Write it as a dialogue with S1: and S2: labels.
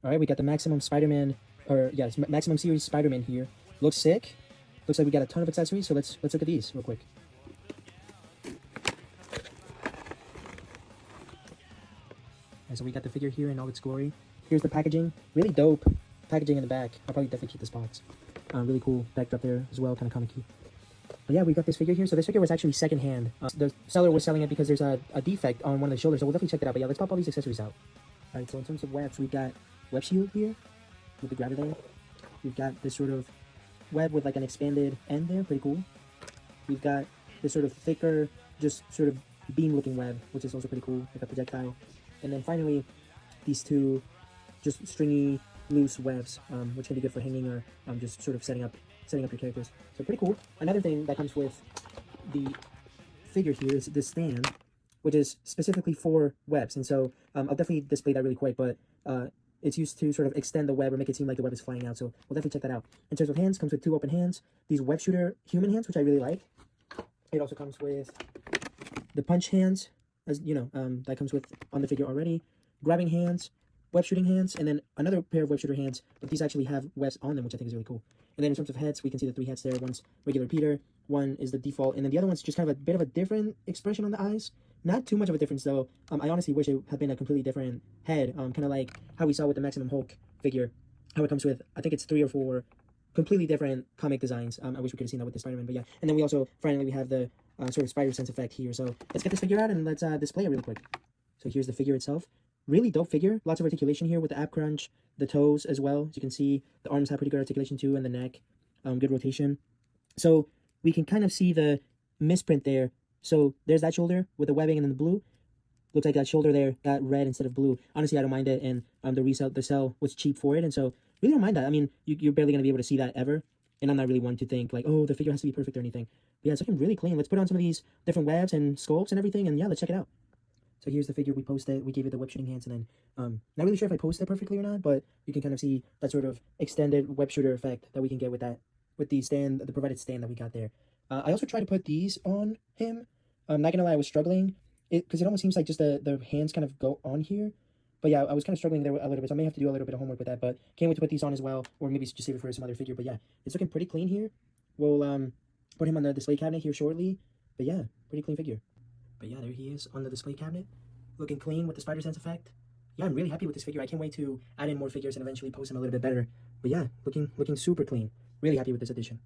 S1: All right, we got the Maximum Spider-Man, or yeah, it's Maximum Series Spider-Man here. Looks sick. Looks like we got a ton of accessories. So let's look at these real quick. And so we got the figure here in all its glory. Here's the packaging. Really dope packaging in the back. I'll probably definitely keep this box. Really cool backdrop there as well, kind of comic-y. But yeah, we got this figure here. So this figure was actually secondhand. The seller was selling it because there's a defect on one of the shoulders. So we'll definitely check that out. But yeah, let's pop all these accessories out. All right, so in terms of webs, we've got web shield here with the grabber there. We've got this sort of web with like an expanded end there. Pretty cool. We've got this sort of thicker, just sort of beam-looking web, which is also pretty cool, like a projectile. And then finally, these two just stringy, loose webs, which can be good for hanging or just sort of setting up your characters. So pretty cool. Another thing that comes with the figure here is this stand, which is specifically for webs. And so I'll definitely display that really quick, but it's used to sort of extend the web or make it seem like the web is flying out. So we'll definitely check that out. In terms of hands, comes with 2 open hands. These web shooter human hands, which I really like. It also comes with the punch hands, as you know, that comes with on the figure already. Grabbing hands, web shooting hands, and then another pair of web shooter hands, but these actually have webs on them, which I think is really cool. And then in terms of heads, we can see the 3 heads there. One's regular Peter, one is the default, and then the other one's just kind of a bit of a different expression on the eyes. Not too much of a difference though. I honestly wish it had been a completely different head, kind of like how we saw with the Maximum Hulk figure, how it comes with, I think it's 3 or 4 completely different comic designs. I wish we could have seen that with the Spider-Man, but yeah. And then we also, finally, we have the sort of spider sense effect here. So let's get this figure out and let's display it really quick. So here's the figure itself. Really dope figure. Lots of articulation here with the ab crunch, the toes as well. As you can see, the arms have pretty good articulation too, and the neck, good rotation. So we can kind of see the misprint there. So there's that shoulder with the webbing and then the blue. Looks like that shoulder there got red instead of blue. Honestly, I don't mind it, and the sell was cheap for it, and so really don't mind that. I mean, you're barely gonna be able to see that ever, and I'm not really one to think like, oh, the figure has to be perfect or anything. But yeah, it's looking really clean. Let's put on some of these different webs and sculpts and everything, and yeah, let's check it out. So here's the figure we posted. We gave it the web shooting hands, and then not really sure if I posted it perfectly or not, but you can kind of see that sort of extended web shooter effect that we can get with that, with the stand, the provided stand that we got there. I also tried to put these on him. I'm not gonna lie, I was struggling because it almost seems like just the hands kind of go on here. But yeah, I was kind of struggling there a little bit, so I may have to do a little bit of homework with that, but can't wait to put these on as well, or maybe just save it for some other figure. But yeah, it's looking pretty clean here. We'll put him on the display cabinet here shortly, but yeah, pretty clean figure. But yeah, there he is on the display cabinet, looking clean with the spider sense effect. Yeah, I'm really happy with this figure. I can't wait to add in more figures and eventually post him a little bit better. But yeah, looking super clean. Really happy with this addition.